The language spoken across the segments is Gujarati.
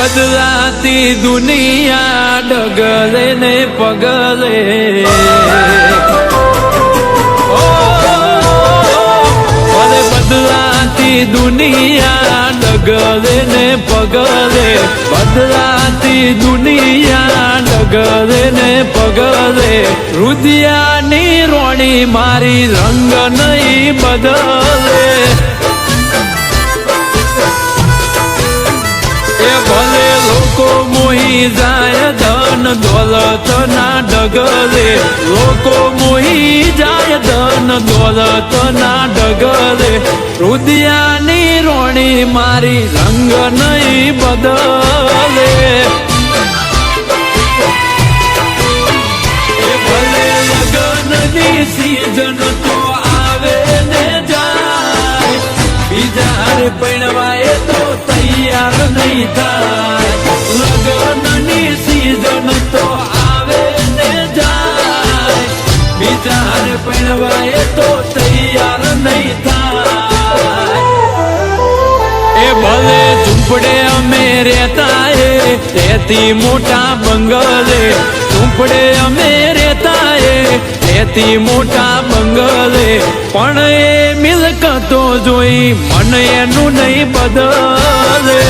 બદલાતી દુનિયા ડગલે ને પગલે બદલાતી દુનિયા ડગલે ને પગલે બદલાતી દુનિયા ડગલે ને પગલે રુદિયાની રોણી મારી રંગ નહીં બદલે ભલે લોકો મોહી જાય ધન દોલત ના ડગલે લોકો મોહી જાય ધન દોલત ના ડગલે રુદિયાની રોણી મારી રંગ નહીં બદલે ભલે લગનની સીઝન તો આવે ને જાય બીજા પૈણવાય તો તૈયાર નહીં થાય લગનની સીઝન તો આવે ને જાય બીજા પૈણવાય તો તૈયાર નહીં થાય એ ભલે ઝૂંપડે અમે રહેતા તેથી મોટા બંગલે ઝૂંપડે અમે રહેતા તેથી મોટા બંગલે પણ એ મિલકતો જોઈ મન એનું નહીં બદલે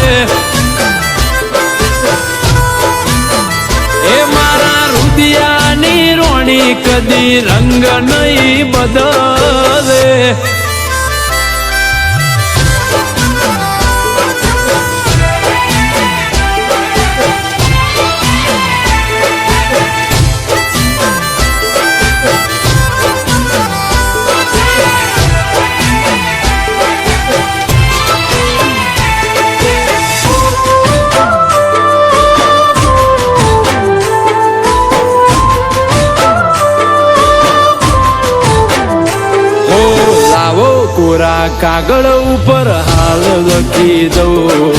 એ મારા રુદિયાની રોણી કદી રંગ નહીં બદલે કોરા કાગળ ઉપર હાલ લખી દઉં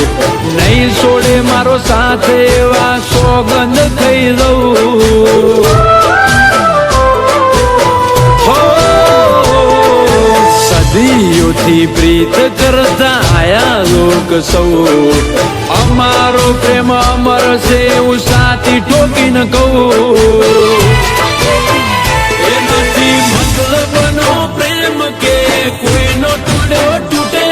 નહીં છોડે મારો સાથે એવા સોગંદ થઈ દઉં સદીઓથી પ્રીત કરતા આયા લોક સૌ અમારો પ્રેમ અમર છે એવું સાથી ઠોકીને કહું એ નથી મતલબનો પ્રેમ કે કોઈનો તૂટ્યો તૂટે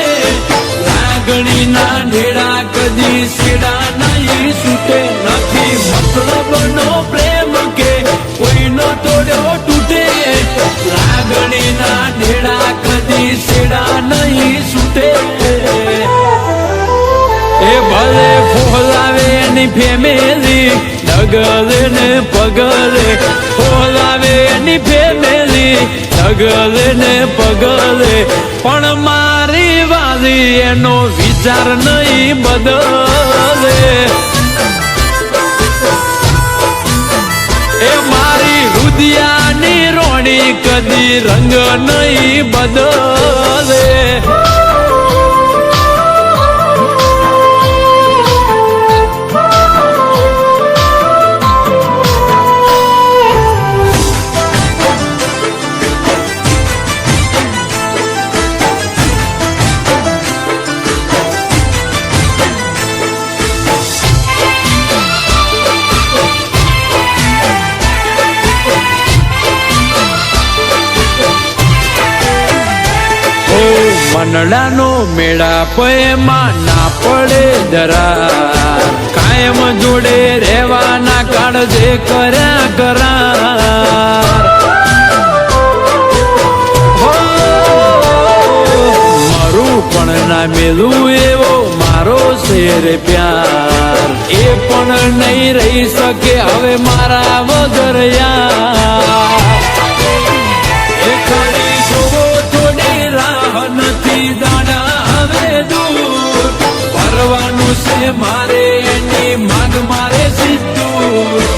લાગણી ના ઢેડા કદી સેડા નહીં છૂટે નથી મતલબનો પ્રેમ કે કોઈનો તોડ્યો તૂટે લાગણી ના ઢેડા કદી સેડા નહીં છૂટે એ ભલે ફોલાવે એની ફેમિલી ડગલે ને પગલે ફોલાવે એની ફેમિલી ડગલે ને પગલે પણ મારી વાલી એનો વિચાર નહીં બદલે એ મારી રુદિયાની રોણી કદી રંગ નહીં બદલે મનડાનો મેળાપ એમાં ના પડે જરા કાયમ જોડે રહેવાના કાળજે કર્યા કરાર મારું પણ ના મેલું એવો મારો શેર પ્યાર એ પણ નહીં રહી શકે હવે મારા વગર યાર એ ખરી જોવો થોડી રાહ નથી દાડા હવે દૂર પરવાનું છે મારે એની માગ મારે સીધું